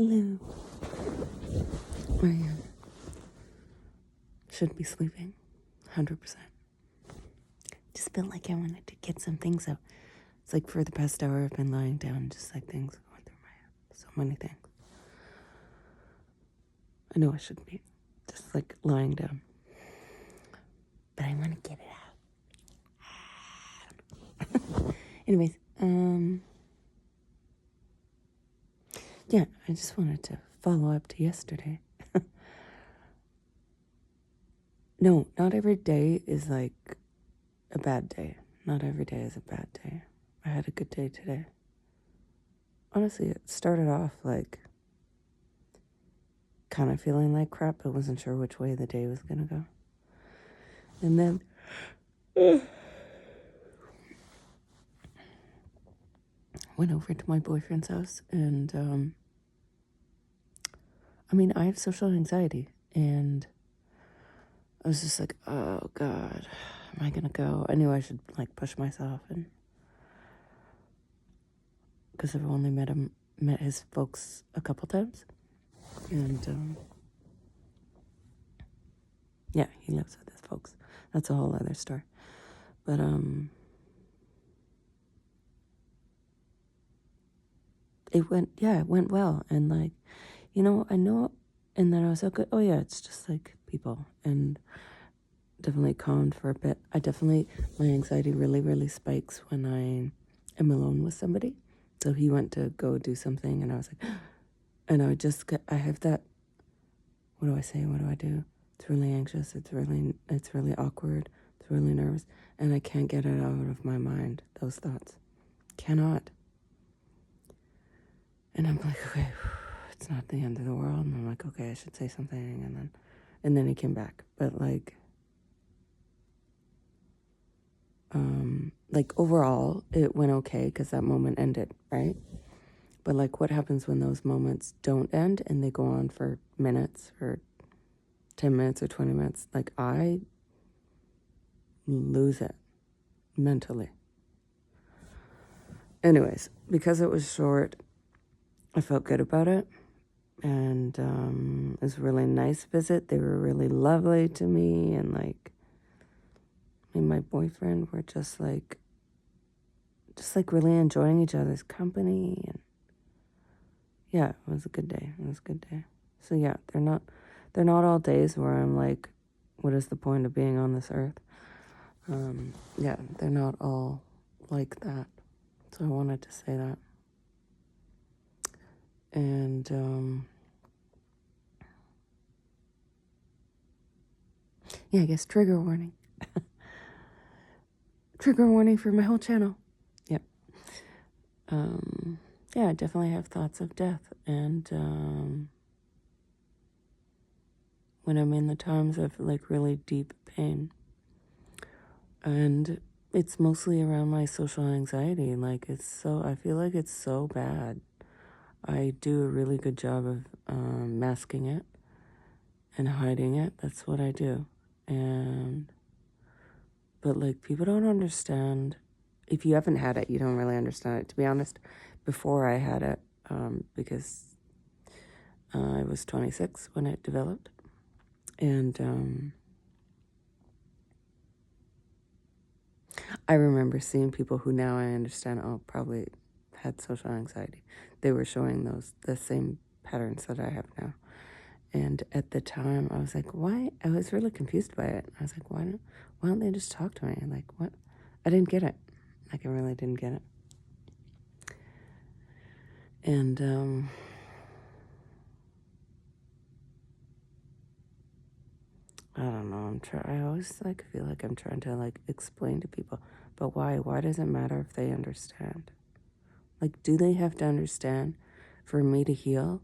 Hello. I should be sleeping, 100%. Just felt like I wanted to get some things out. It's like for the past hour I've been lying down, just like things going through my head. So many things. I know I shouldn't be just like lying down, but I want to get it out. Anyways, yeah, I just wanted to follow up to yesterday. No, not every day is like a bad day. Not every day is a bad day. I had a good day today. Honestly, it started off like kind of feeling like crap, but wasn't sure which way the day was going to go. And then went over to my boyfriend's house, and I have social anxiety, and I was just like, oh God, am I going to go? I knew I should like push myself, and because I've only met his folks a couple times, and yeah, he lives with his folks. That's a whole other story. But it went well, and like, I know, and then I was like, oh yeah, it's just like people, and definitely calmed for a bit. My anxiety really, really spikes when I am alone with somebody. So he went to go do something, and I was like, and I have that, what do I say? What do I do? It's really anxious. It's really awkward. It's really nervous. And I can't get it out of my mind, those thoughts. Cannot. And I'm like, okay, it's not the end of the world. And I'm like, okay, I should say something. And then he came back. But like overall, it went okay because that moment ended, right? But like, what happens when those moments don't end and they go on for minutes or 10 minutes or 20 minutes? Like, I lose it mentally. Anyways, because it was short, I felt good about it. And it was a really nice visit. They were really lovely to me. And like, me and my boyfriend were just like really enjoying each other's company. And yeah, it was a good day. So yeah, they're not all days where I'm like, what is the point of being on this earth? Yeah, they're not all like that. So I wanted to say that. And yeah, I guess trigger warning. Trigger warning for my whole channel. Yep. Yeah, I definitely have thoughts of death. And when I'm in the times of like really deep pain. And it's mostly around my social anxiety. Like I feel like it's so bad. I do a really good job of masking it and hiding it. That's what I do. But like, people don't understand. If you haven't had it, you don't really understand it. To be honest, before I had it, because I was 26 when it developed. And I remember seeing people who now I understand, probably had social anxiety. They were showing the same patterns that I have now. And at the time, I was like, why? I was really confused by it. I was like, why don't they just talk to me? Like, what? I didn't get it. Like, I really didn't get it. And I don't know. I always feel like I'm trying to like explain to people, but why? Why does it matter if they understand? Like, do they have to understand for me to heal?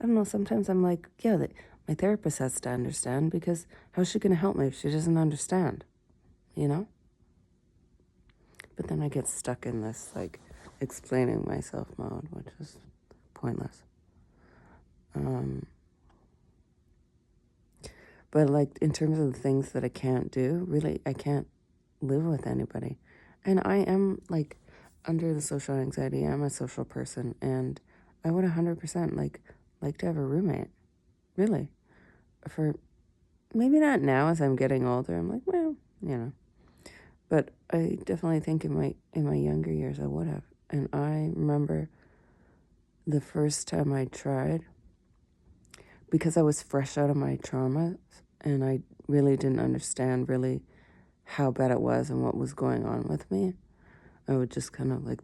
I don't know. Sometimes I'm like, yeah, my therapist has to understand, because how's she going to help me if she doesn't understand? But then I get stuck in this like explaining myself mode, which is pointless. But like, in terms of the things that I can't do, really, I can't live with anybody. And I am like, under the social anxiety, I'm a social person, and I would 100% like to have a roommate. Really. For maybe not now as I'm getting older. I'm like, well, you know. But I definitely think in my younger years I would have. And I remember the first time I tried, because I was fresh out of my traumas and I really didn't understand really how bad it was and what was going on with me. I would just kind of like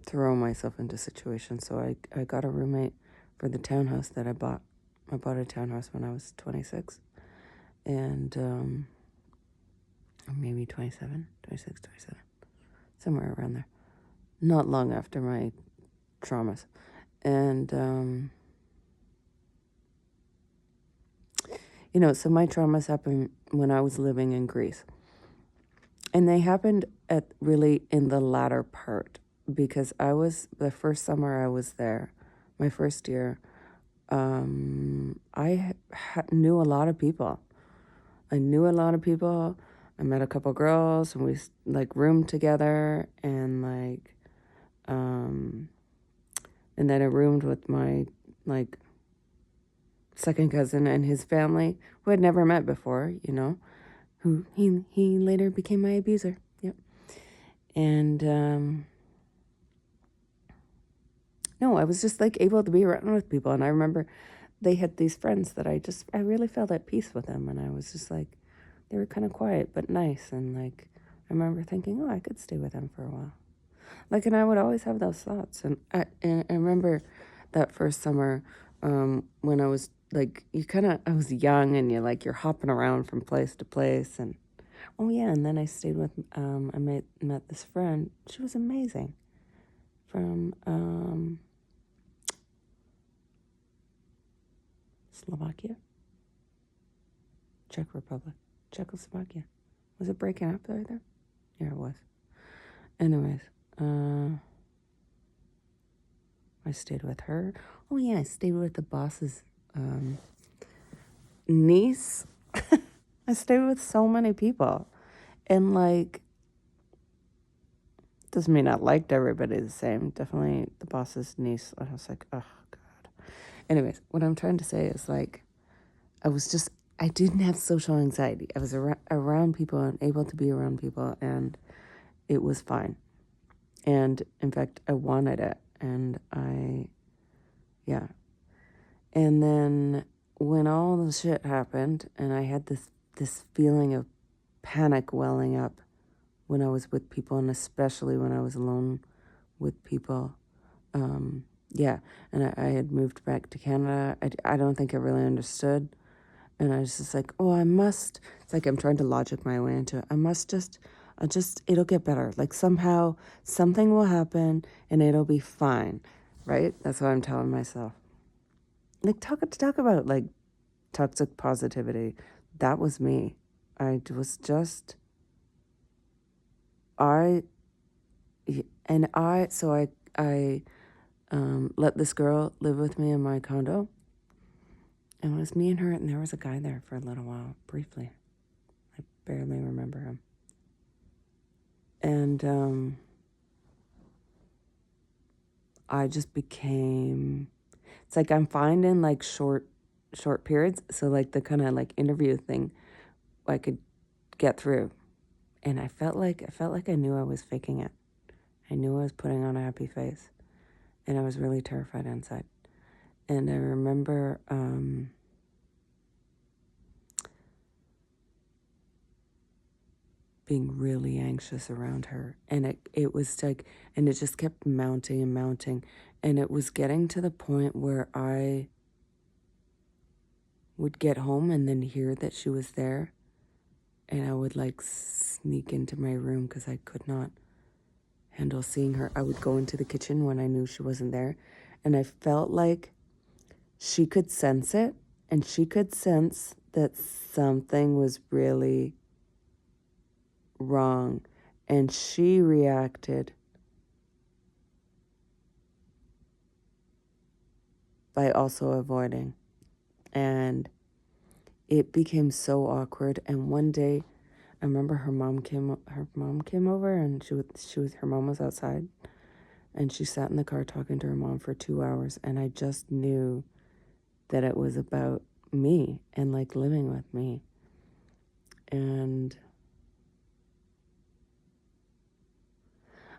throw myself into situations. So I got a roommate for the townhouse that I bought. I bought a townhouse when I was 26 and or maybe 27, 26, 27, somewhere around there. Not long after my traumas. And, you know, so my traumas happened when I was living in Greece. And they happened at really in the latter part because the first summer I was there, my first year, I knew a lot of people. I knew a lot of people. I met a couple girls and we like roomed together and like, and then I roomed with my like second cousin and his family who I'd never met before, you know, who he later became my abuser. Yep. And no, I was just like able to be around with people. And I remember they had these friends that I really felt at peace with them. And I was just like, they were kind of quiet but nice. And like, I remember thinking, oh, I could stay with them for a while. Like, and I would always have those thoughts. And I remember that first summer when I was like, I was young and you're hopping around from place to place. And oh yeah, and then I stayed with, I met this friend. She was amazing from Slovakia, Czech Republic, Czechoslovakia. Was it breaking up right there? Yeah, it was. Anyways, I stayed with her. Oh yeah, I stayed with the boss's niece. I stayed with so many people. And like, doesn't mean I liked everybody the same. Definitely the boss's niece. I was like, oh God. Anyways, what I'm trying to say is like, I didn't have social anxiety. I was around people and able to be around people and it was fine. And in fact, I wanted it. And yeah. And then when all the shit happened and I had this feeling of panic welling up when I was with people and especially when I was alone with people. Yeah, and I had moved back to Canada. I don't think I really understood. And I was just like, oh, it's like I'm trying to logic my way into it. It'll get better. Like somehow something will happen and it'll be fine, right? That's what I'm telling myself. Like talk about like toxic positivity. That was me. I was just, I let this girl live with me in my condo. And it was me and her, and there was a guy there for a little while, briefly. I barely remember him. And I just became, it's like I'm finding like short periods. So like the kind of like interview thing I could get through. And I felt like I knew I was faking it. I knew I was putting on a happy face. And I was really terrified inside. And I remember being really anxious around her. And it was like, and it just kept mounting and mounting. And it was getting to the point where I would get home and then hear that she was there. And I would like sneak into my room because I could not handle seeing her. I would go into the kitchen when I knew she wasn't there. And I felt like she could sense it. And she could sense that something was really wrong. And she reacted by also avoiding. And it became so awkward. And one day I remember her mom came over, and her mom was outside, and she sat in the car talking to her mom for 2 hours, and I just knew that it was about me and like living with me. And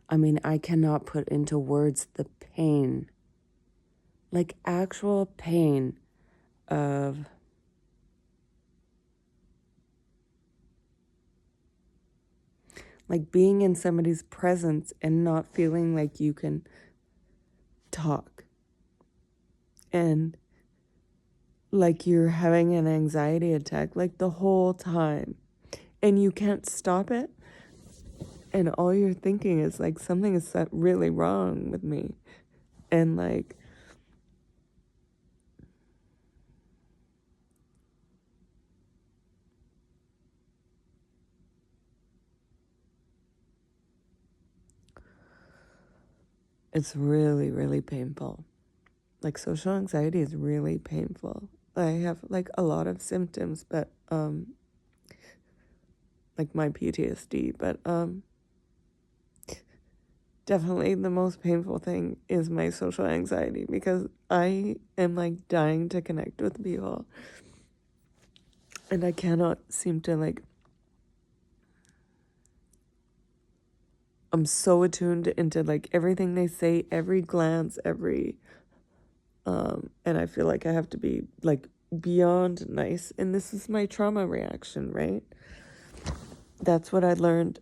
I mean, I cannot put into words the pain, like actual pain of like being in somebody's presence and not feeling like you can talk, and like you're having an anxiety attack like the whole time, and you can't stop it, and all you're thinking is like something is really wrong with me. And like it's really, really painful. Like social anxiety is really painful. I have like a lot of symptoms, but like my PTSD, but definitely the most painful thing is my social anxiety, because I am like dying to connect with people, and I cannot seem to like, I'm so attuned into like everything they say, every glance, every and I feel like I have to be like beyond nice, and this is my trauma reaction, right? That's what I learned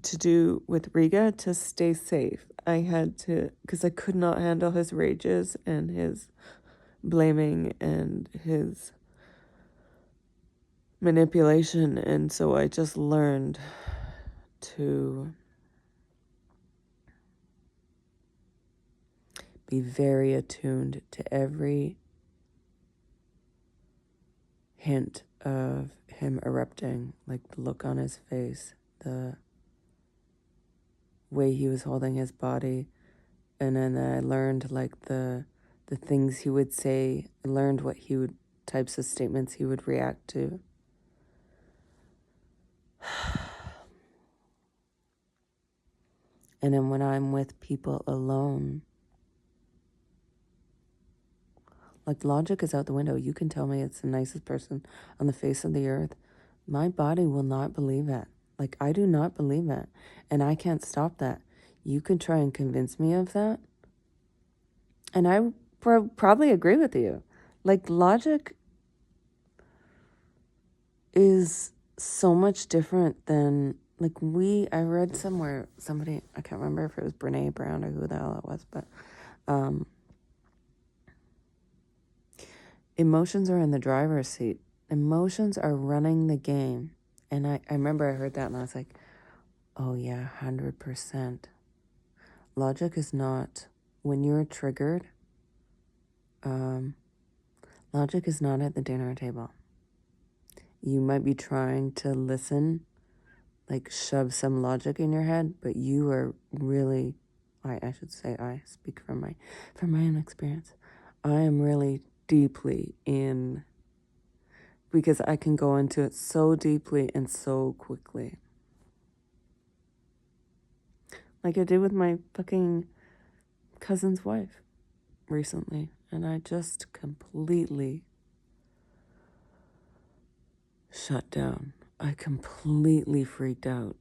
to do with Riga to stay safe. I had to, because I could not handle his rages and his blaming and his manipulation, and so I just learned to be very attuned to every hint of him erupting, like the look on his face, the way he was holding his body. And then I learned like the things he would say. I learned what he would, types of statements he would react to. And then when I'm with people alone, like logic is out the window. You can tell me it's the nicest person on the face of the earth. My body will not believe it. Like I do not believe it. And I can't stop that. You can try and convince me of that, and I probably agree with you. Like logic is so much different than like I read somewhere, somebody, I can't remember if it was Brene Brown or who the hell it was, but emotions are in the driver's seat. Emotions are running the game. And I remember I heard that and I was like, oh yeah, 100%. Logic is not, when you're triggered, logic is not at the dinner table. You might be trying to listen, like shove some logic in your head, but you are really, I should say, I speak from my own experience. I am really deeply in, because I can go into it so deeply and so quickly. Like I did with my fucking cousin's wife recently, and I just completely shut down. I completely freaked out.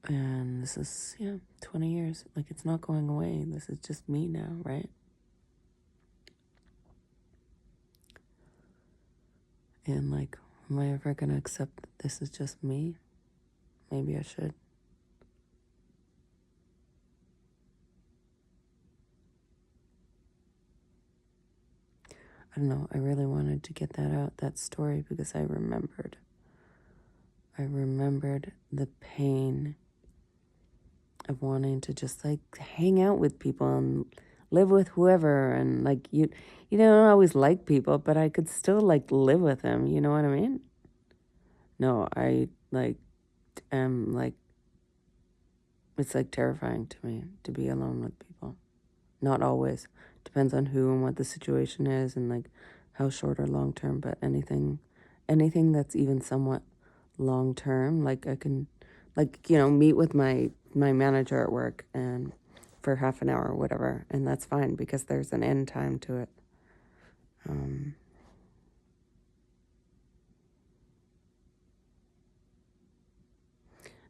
And this is, 20 years. Like, it's not going away. This is just me now, right? And, like, am I ever going to accept that this is just me? Maybe I should. I don't know. I really wanted to get that out, that story, because I remembered. I remembered the pain of wanting to just, like, hang out with people and live with whoever. And, like, you don't always like people, but I could still, like, live with them. You know what I mean? No, I, like, am, like, it's, like, terrifying to me to be alone with people. Not always. Depends on who and what the situation is and, like, how short or long term. But anything that's even somewhat long term. Like I can, like, you know, meet with my manager at work and for half an hour or whatever, and that's fine because there's an end time to it.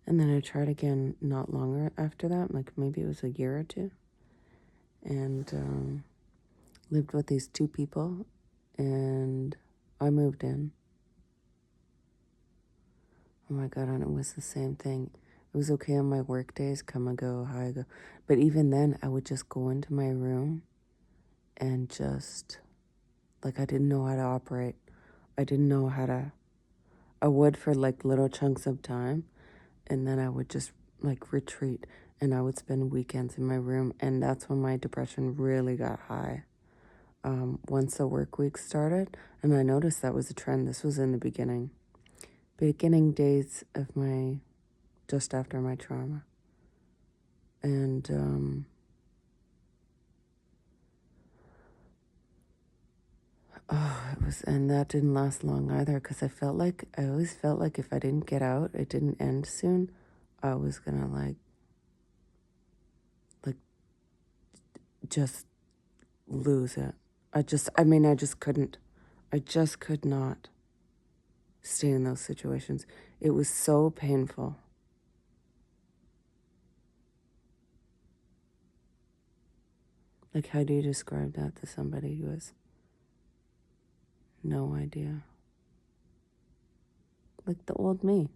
And then I tried again not longer after that, like maybe it was a year or two, and lived with these two people, and I moved in. Oh my God, and it was the same thing. It was okay on my work days, come and go, how I go. But even then, I would just go into my room and just, like, I didn't know how to operate. I didn't know how to, I would for like little chunks of time, and then I would just like retreat, and I would spend weekends in my room, and that's when my depression really got high. Once the work week started, and I noticed that was a trend. This was in the beginning days of my, just after my trauma. And it was, and that didn't last long either, because I always felt like if I didn't get out, it didn't end soon, I was gonna like just lose it. I just couldn't. I just could not stay in those situations. It was so painful. Like, how do you describe that to somebody who has no idea? Like the old me.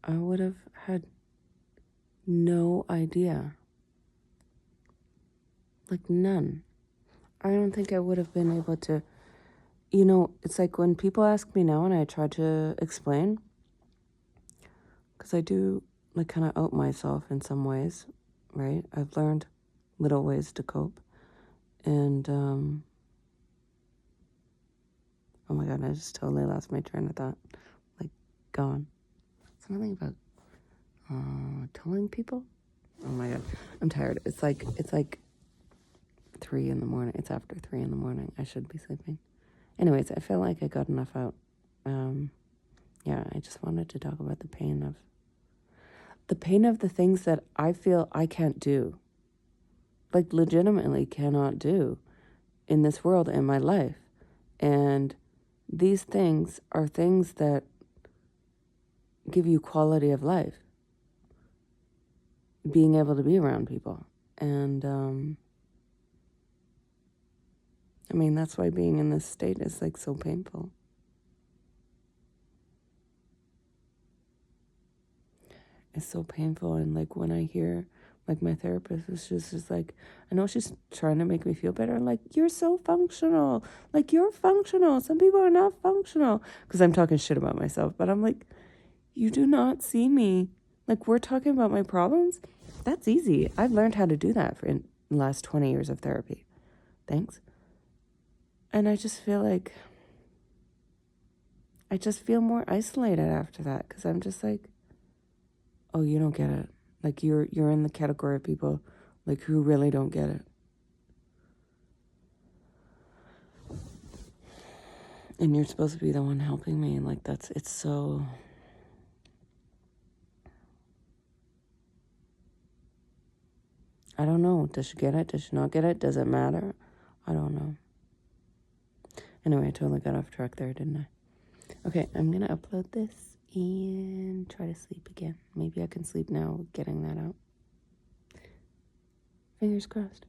I would have had no idea. Like, none. I don't think I would have been able to, you know, it's like when people ask me now and I try to explain, because I do like kind of out myself in some ways, right? I've learned little ways to cope. And, oh my God, I just totally lost my train of thought. Like, gone. Something about telling people. Oh my God, I'm tired. It's like 3 in the morning. It's after 3 in the morning. I should be sleeping. Anyways, I feel like I got enough out. Yeah, I just wanted to talk about the pain of the things that I feel I can't do. Like, legitimately cannot do in this world, in my life. And these things are things that give you quality of life. Being able to be around people. And, I mean, that's why being in this state is like so painful. It's so painful. And like when I hear, like, my therapist is just like, I know she's trying to make me feel better. Like, you're so functional. Like, you're functional. Some people are not functional. Because I'm talking shit about myself. But I'm like, you do not see me. Like, we're talking about my problems. That's easy. I've learned how to do that in the last 20 years of therapy. Thanks. And I just feel like, I just feel more isolated after that. Because I'm just like, oh, you don't get it. Like, you're in the category of people, like, who really don't get it. And you're supposed to be the one helping me. And like, it's so... I don't know. Does she get it? Does she not get it? Does it matter? I don't know. Anyway, I totally got off track there, didn't I? Okay, I'm going to upload this and try to sleep again. Maybe I can sleep now getting that out. Fingers crossed.